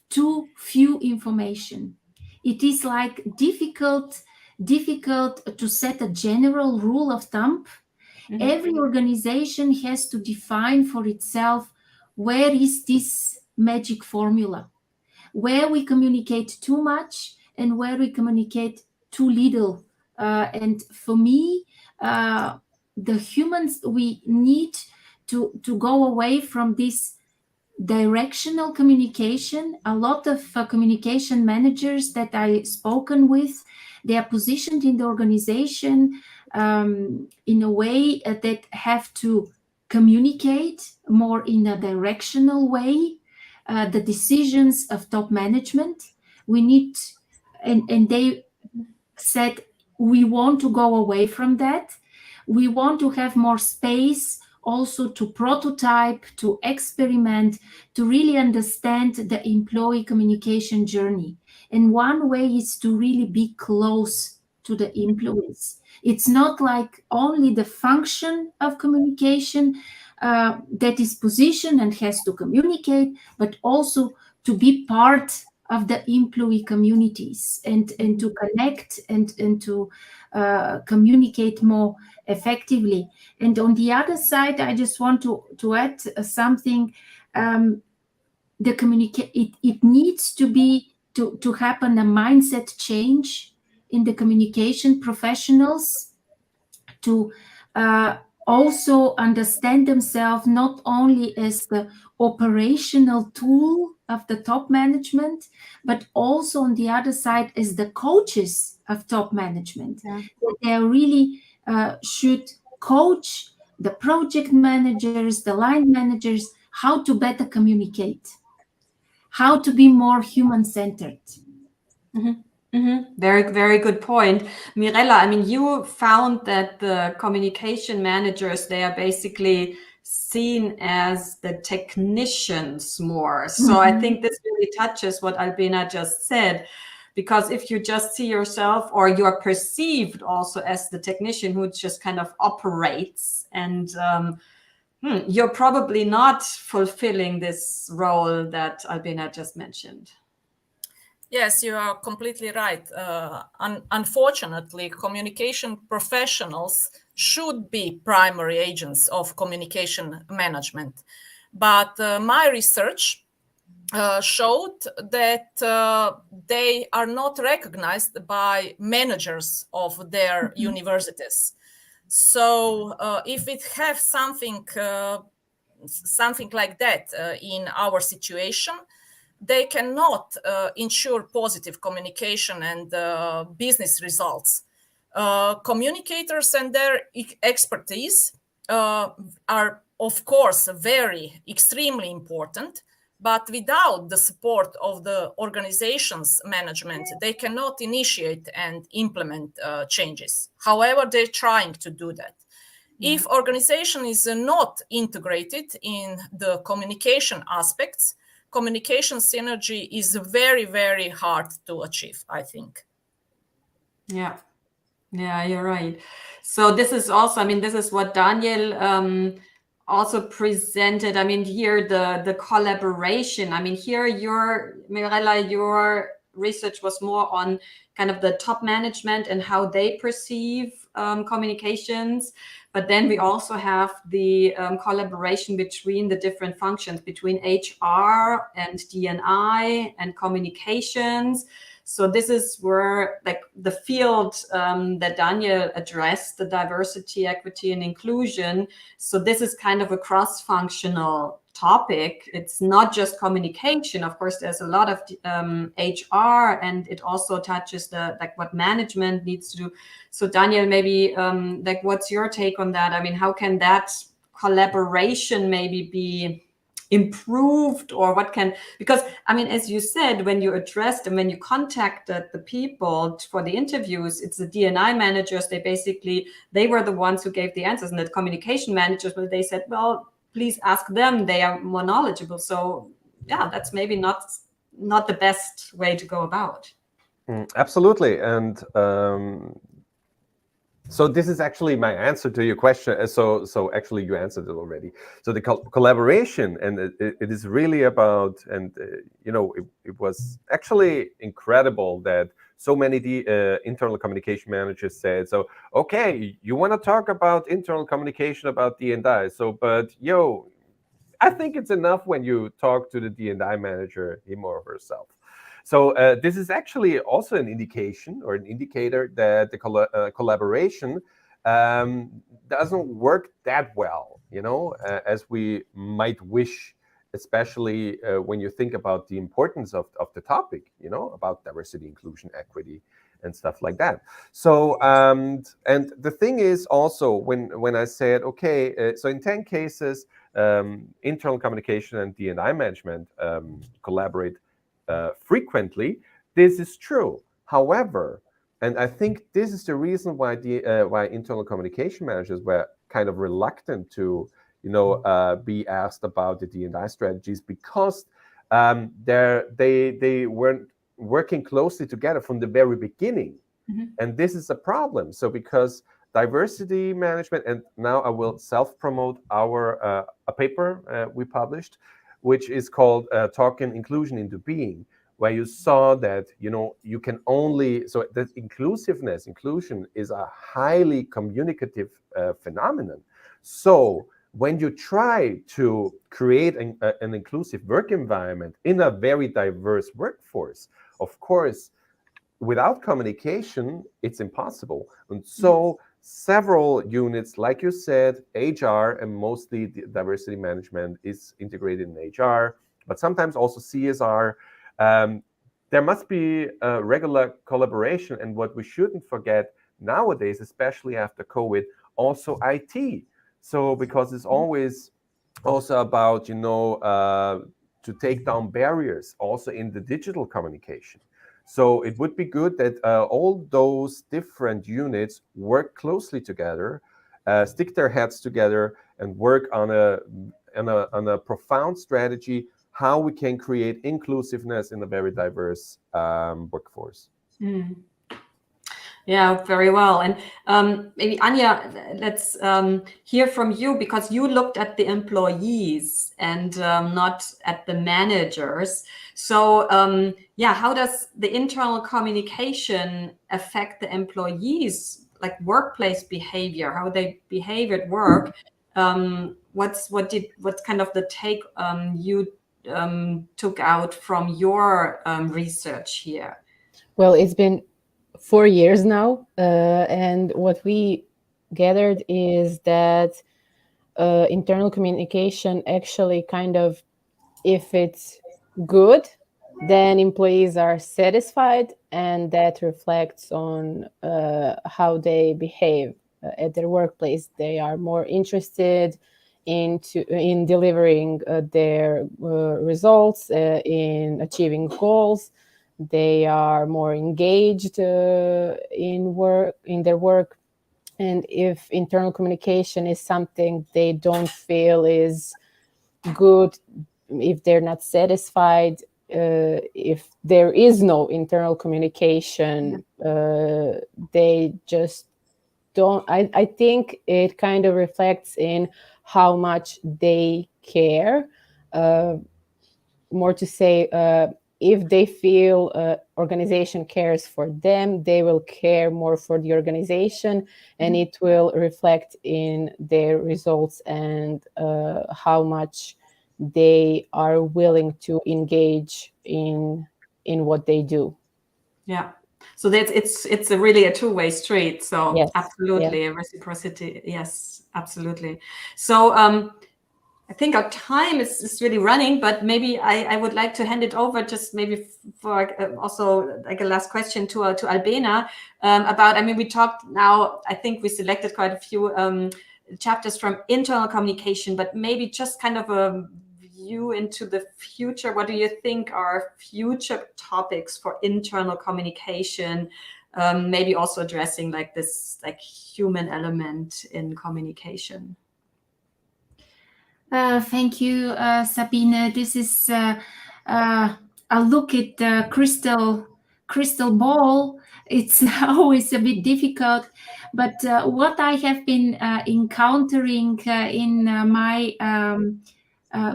too few information. It is like difficult to set a general rule of thumb. Mm-hmm. Every organization has to define for itself where is this magic formula, where we communicate too much and where we communicate too little. And for me, the humans, we need to go away from this directional communication. A lot of communication managers that I've spoken with, they are positioned in the organization in a way that have to communicate more in a directional way the decisions of top management. We need, and they said, we want to go away from that. We want to have more space also to prototype, to experiment, to really understand the employee communication journey. And one way is to really be close to the employees. It's not like only the function of communication that is positioned and has to communicate, but also to be part of the employee communities and to connect and to communicate more effectively. And on the other side, I just want to add something. It needs to happen a mindset change in the communication professionals to also understand themselves not only as the operational tool of the top management, but also on the other side as the coaches of top management. Yeah. They really should coach the project managers, the line managers, how to better communicate, how to be more human-centered. Mm-hmm. Mm-hmm. Very, very good point. Mirela, I mean, you found that the communication managers, they are basically seen as the technicians more. So mm-hmm. I think this really touches what Albena just said, because if you just see yourself, or you are perceived also as the technician who just kind of operates, and you're probably not fulfilling this role that Albena just mentioned. Yes, you are completely right. Unfortunately, communication professionals should be primary agents of communication management. But my research showed that they are not recognized by managers of their universities. So if we have something like that in our situation, they cannot ensure positive communication and business results. Communicators and their expertise are, of course, extremely important, but without the support of the organization's management, they cannot initiate and implement changes. However, they're trying to do that. If organization is not integrated in the communication aspects, communication synergy is very, very hard to achieve, I think. Yeah, you're right. So this is also, I mean, this is what Daniel also presented. I mean, here the collaboration. I mean, here Mirela, your research was more on kind of the top management and how they perceive communications. But then we also have the collaboration between the different functions, between HR and D&I and communications. So this is where, like, the field that Daniel addressed, the diversity, equity, and inclusion. So this is kind of a cross-functional topic. It's not just communication. Of course, there's a lot of HR, and it also touches what management needs to do. So Daniel, maybe what's your take on that? I mean, how can that collaboration maybe be improved, or what can, because I mean, as you said, when you addressed and when you contacted the people for the interviews, it's the D&I managers, they were the ones who gave the answers, and the communication managers, but they said, well, please ask them, they are more knowledgeable. So yeah, that's maybe not the best way to go about. Absolutely. And so this is actually my answer to your question. So actually you answered it already. So the collaboration, and it is really about, and it was actually incredible that so many internal communication managers said, so, okay, you want to talk about internal communication about D&I. So, but I think it's enough when you talk to the D&I manager, him or herself. So this is actually also an indication or an indicator that the collaboration doesn't work that well, as we might wish, especially when you think about the importance of the topic, about diversity, inclusion, equity, and stuff like that. So, and the thing is also, when I said, okay, so in 10 cases, internal communication and D&I management collaborate frequently. This is true. However, and I think this is the reason why why internal communication managers were kind of reluctant to, be asked about the D&I strategies, because they weren't working closely together from the very beginning, and this is a problem. So because diversity management, and now I will self-promote a paper we published, which is called Talking Inclusion into Being, where you saw that, you can only, so that inclusion is a highly communicative phenomenon. So when you try to create an inclusive work environment in a very diverse workforce, of course, without communication, it's impossible. And so several units, like you said, HR, and mostly the diversity management is integrated in HR, but sometimes also CSR. There must be a regular collaboration. And what we shouldn't forget nowadays, especially after COVID, also IT. So because it's always also about, to take down barriers also in the digital communication. So it would be good that all those different units work closely together, stick their heads together, and work on a profound strategy how we can create inclusiveness in a very diverse workforce. Yeah, very well. And maybe Anja, let's hear from you, because you looked at the employees and not at the managers. So yeah, how does the internal communication affect the employees, like workplace behavior, how they behave at work? What's kind of the take you took out from your research here? Well, it's been 4 years now, and what we gathered is that internal communication actually kind of, if it's good, then employees are satisfied, and that reflects on how they behave at their workplace. They are more interested in delivering their results, in achieving goals. They are more engaged in their work. And if internal communication is something they don't feel is good, if they're not satisfied, if there is no internal communication, they just don't. I think it kind of reflects in how much they care. More to say, if they feel organization cares for them, they will care more for the organization, and it will reflect in their results and how much they are willing to engage in what they do. Yeah. So it's really a two-way street. So yes. Absolutely, yeah. Reciprocity. Yes, absolutely. So I think our time is really running, but maybe I would like to hand it over just maybe for also like a last question to Albena about, I mean, we talked now, I think we selected quite a few chapters from internal communication, but maybe just kind of view into the future? What do you think are future topics for internal communication? Maybe also addressing like this human element in communication. Thank you, Sabine. This is a look at the crystal ball. It's always a bit difficult, but what I have been encountering in my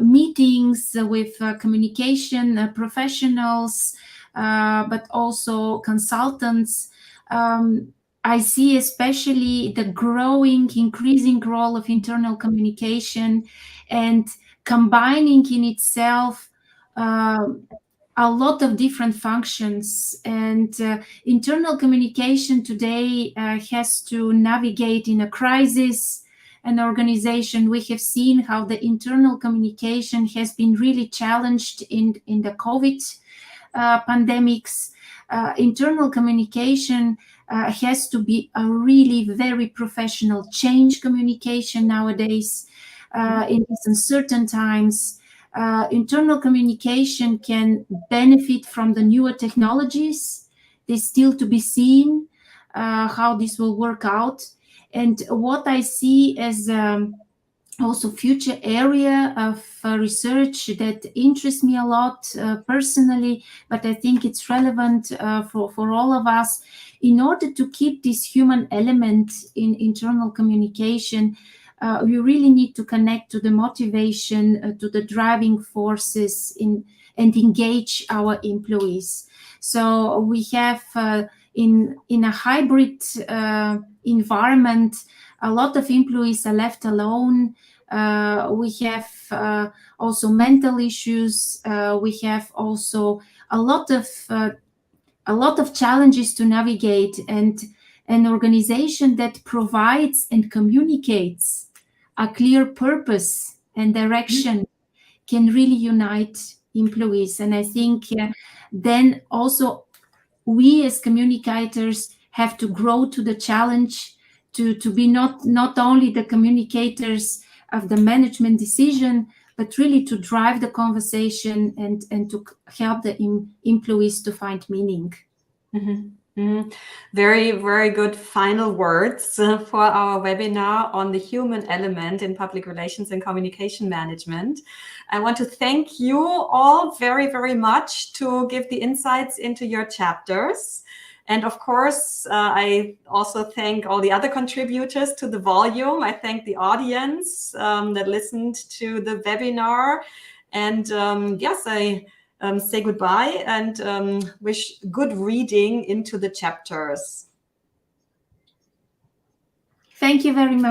meetings with communication professionals, but also consultants, I see especially the increasing role of internal communication and combining in itself a lot of different functions. And internal communication today has to navigate in a crisis, an organization. We have seen how the internal communication has been really challenged in the COVID pandemics. Internal communication has to be a really very professional change communication nowadays in these uncertain times. Internal communication can benefit from the newer technologies. There's still to be seen how this will work out. And what I see as also future area of research that interests me a lot personally, but I think it's relevant for all of us. In order to keep this human element in internal communication, we really need to connect to the motivation, to the driving forces and engage our employees. So we have in a hybrid environment, a lot of employees are left alone. We have also mental issues. We have also a lot of challenges to navigate, and an organization that provides and communicates a clear purpose and direction can really unite employees. And I think then also we as communicators have to grow to the challenge to be not only the communicators of the management decision, but really to drive the conversation and to help the employees to find meaning. Mm-hmm. Mm-hmm. Very, very good final words for our webinar on the human element in public relations and communication management. I want to thank you all very, very much to give the insights into your chapters. And of course, I also thank all the other contributors to the volume. I thank the audience that listened to the webinar. And yes, I say goodbye and wish good reading into the chapters. Thank you very much.